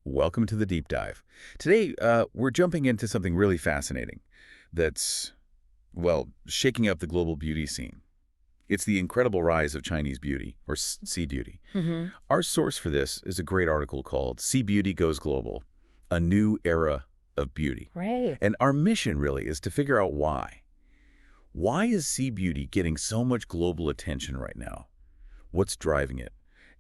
Welcome to the deep dive. Today, we're jumping into something really fascinating that's, well, shaking up the global beauty scene. It's the incredible rise of Chinese beauty, or Sea Beauty. Hmm. Our source for this is a great article called Sea Beauty Goes Global, A New Era of Beauty. Right. And our mission really is to figure out why. Why is Sea Beauty getting so much global attention right now? What's driving it?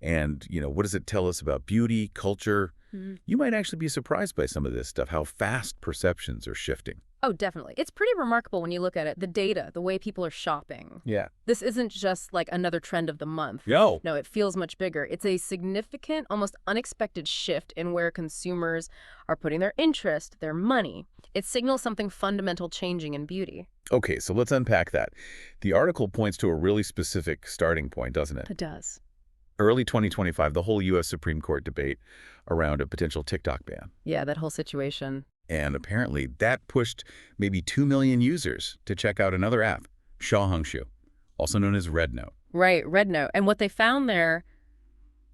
And, what does it tell us about beauty, culture? Mhm. You might actually be surprised by some of this stuff, how fast perceptions are shifting. Oh, definitely. It's pretty remarkable when you look at it. The data, the way people are shopping. Yeah. This isn't just like another trend of the month. Yo. No, it feels much bigger. It's a significant, almost unexpected shift in where consumers are putting their interest, their money. It signals something fundamental changing in beauty. Okay, so let's unpack that. The article points to a really specific starting point, doesn't it? It does. Early 2025, the whole U.S. Supreme Court debate around a potential TikTok ban. Yeah, that whole situation. And apparently that pushed maybe 2 million users to check out another app, Xiaohongshu, also known as RedNote. Right, Red Note. And what they found there,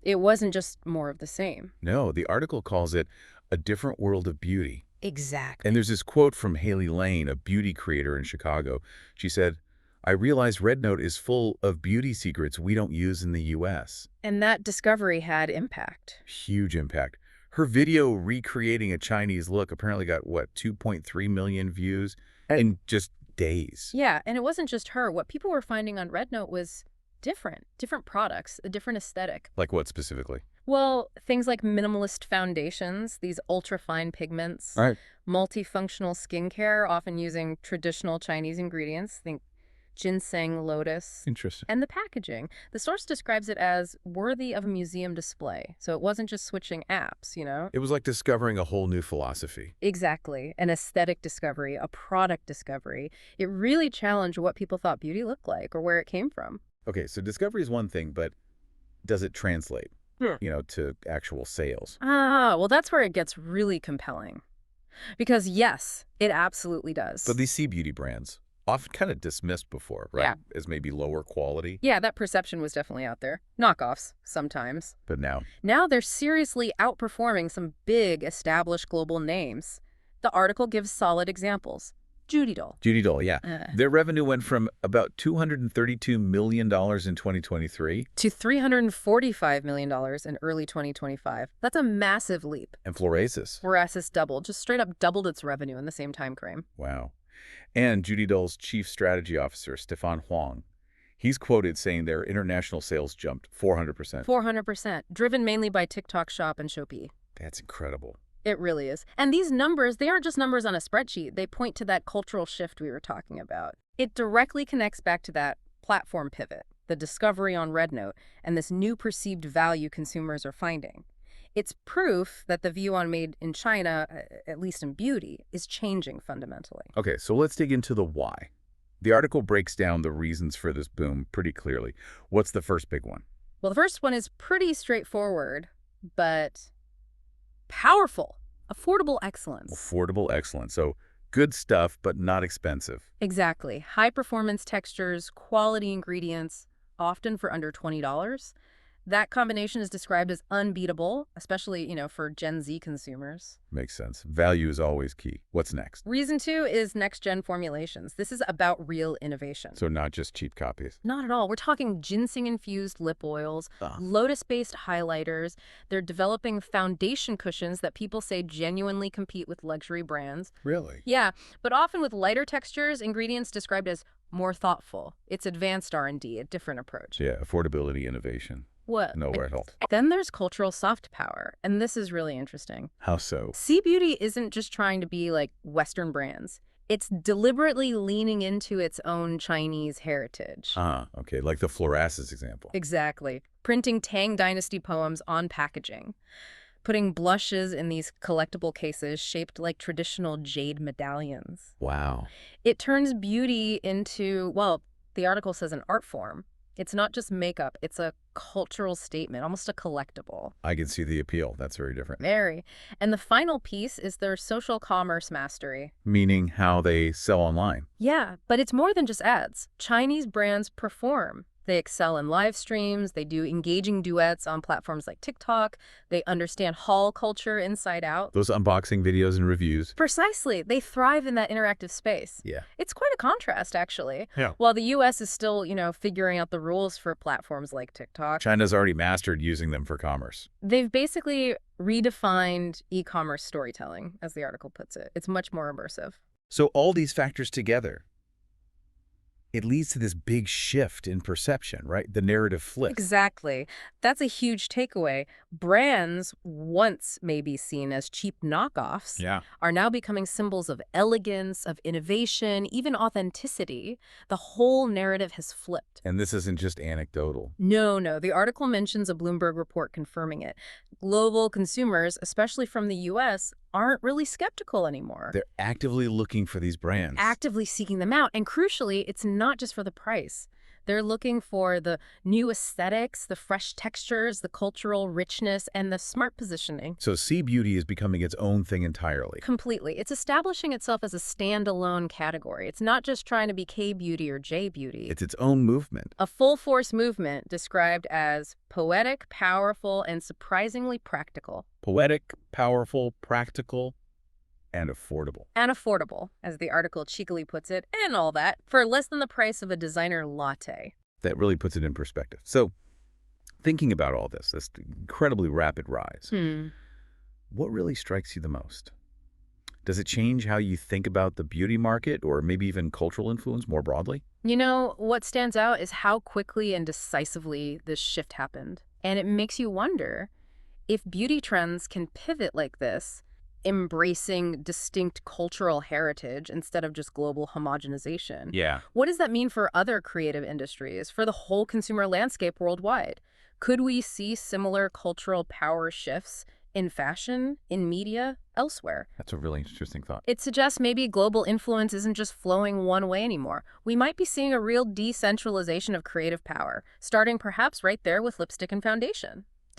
it wasn't just more of the same. No, the article calls it a different world of beauty. Exactly. And there's this quote from Haley Lane, a beauty creator in Chicago. She said, "I realize RedNote is full of beauty secrets we don't use in the U.S." And that discovery had impact. Huge impact. Her video recreating a Chinese look apparently got, 2.3 million views in just days. Yeah, and it wasn't just her. What people were finding on Red Note was different products, a different aesthetic. Like what specifically? Well, things like minimalist foundations, these ultra-fine pigments, All right. multifunctional skincare, often using traditional Chinese ingredients, think ginseng, lotus, Interesting. and the packaging. The source describes it as worthy of a museum display. So it wasn't just switching apps, you know? It was like discovering a whole new philosophy. Exactly. An aesthetic discovery, a product discovery. It really challenged what people thought beauty looked like or where it came from. Okay, so discovery is one thing, but does it translate, Yeah. to actual sales? Well, that's where it gets really compelling. Because yes, it absolutely does. But these Sea Beauty brands, often kind of dismissed before, right? Yeah. As maybe lower quality. Yeah, that perception was definitely out there. Knockoffs, sometimes. But now, Now they're seriously outperforming some big established global names. The article gives solid examples. Judy Doll. Judy Doll, yeah. Uh, Their revenue went from about $232 million in 2023, to $345 million in early 2025. That's a massive leap. and Florasis. Horasis doubled, just straight up doubled its revenue in the same time frame. Wow. And Judy Doll's chief strategy officer, Stefan Huang, he's quoted saying their international sales jumped 400%. 400%, driven mainly by TikTok Shop and Shopee. That's incredible. It really is. And these numbers, they aren't just numbers on a spreadsheet. They point to that cultural shift we were talking about. It directly connects back to that platform pivot, the discovery on RedNote, and this new perceived value consumers are finding. It's proof that the view on made in China, at least in beauty, is changing fundamentally. Okay, so let's dig into the why. The article breaks down the reasons for this boom pretty clearly. What's the first big one? Well, the first one is pretty straightforward, but powerful. Affordable excellence. Affordable excellence. So good stuff, but not expensive. Exactly. High performance textures, quality ingredients, often for under $20. That combination is described as unbeatable, especially, for Gen Z consumers. Makes sense. Value is always key. What's next? Reason two is next-gen formulations. This is about real innovation. So not just cheap copies. Not at all. We're talking ginseng-infused lip oils, lotus-based highlighters. They're developing foundation cushions that people say genuinely compete with luxury brands. Really? Yeah, but often with lighter textures, ingredients described as more thoughtful. It's advanced R&D, a different approach. Yeah, affordability, innovation. What? Nowhere else. Then there's cultural soft power, and this is really interesting. How so? Sea Beauty isn't just trying to be like Western brands. It's deliberately leaning into its own Chinese heritage. Okay, like the Florasis example. Exactly. Printing Tang Dynasty poems on packaging. Putting blushes in these collectible cases shaped like traditional jade medallions. Wow. It turns beauty into, well, the article says an art form. It's not just makeup, it's a cultural statement, almost a collectible. I can see the appeal. That's very different. Very. And the final piece is their social commerce mastery. Meaning how they sell online. Yeah, but it's more than just ads. Chinese brands perform. They excel in live streams, they do engaging duets on platforms like TikTok, they understand haul culture inside out. Those unboxing videos and reviews. Precisely. They thrive in that interactive space. Yeah. It's quite a contrast, actually. Yeah. While the U.S. is still, figuring out the rules for platforms like TikTok, China's already mastered using them for commerce. they've basically redefined e-commerce storytelling, as the article puts it. It's much more immersive. So all these factors together, it leads to this big shift in perception, right? The narrative flips. Exactly. That's a huge takeaway. Brands, once maybe seen as cheap knockoffs, Yeah. are now becoming symbols of elegance, of innovation, even authenticity. The whole narrative has flipped. And this isn't just anecdotal. No. The article mentions a Bloomberg report confirming it. Global consumers, especially from the U.S., aren't really skeptical anymore. They're actively looking for these brands. Actively seeking them out. And crucially, it's not just for the price. They're looking for the new aesthetics, the fresh textures, the cultural richness, and the smart positioning. So C-beauty is becoming its own thing entirely. Completely. It's establishing itself as a standalone category. It's not just trying to be K-beauty or J-beauty. It's its own movement. A full-force movement described as poetic, powerful, and surprisingly practical. Poetic, powerful, practical, and affordable. And affordable, as the article cheekily puts it, and all that, for less than the price of a designer latte. That really puts it in perspective. So, thinking about all this incredibly rapid rise, what really strikes you the most? Does it change how you think about the beauty market or maybe even cultural influence more broadly? What stands out is how quickly and decisively this shift happened. And it makes you wonder if beauty trends can pivot like this, embracing distinct cultural heritage instead of just global homogenization. Yeah. What does that mean for other creative industries, for the whole consumer landscape worldwide? Could we see similar cultural power shifts in fashion, in media, elsewhere? That's a really interesting thought. It suggests maybe global influence isn't just flowing one way anymore. We might be seeing a real decentralization of creative power, starting perhaps right there with lipstick and foundation.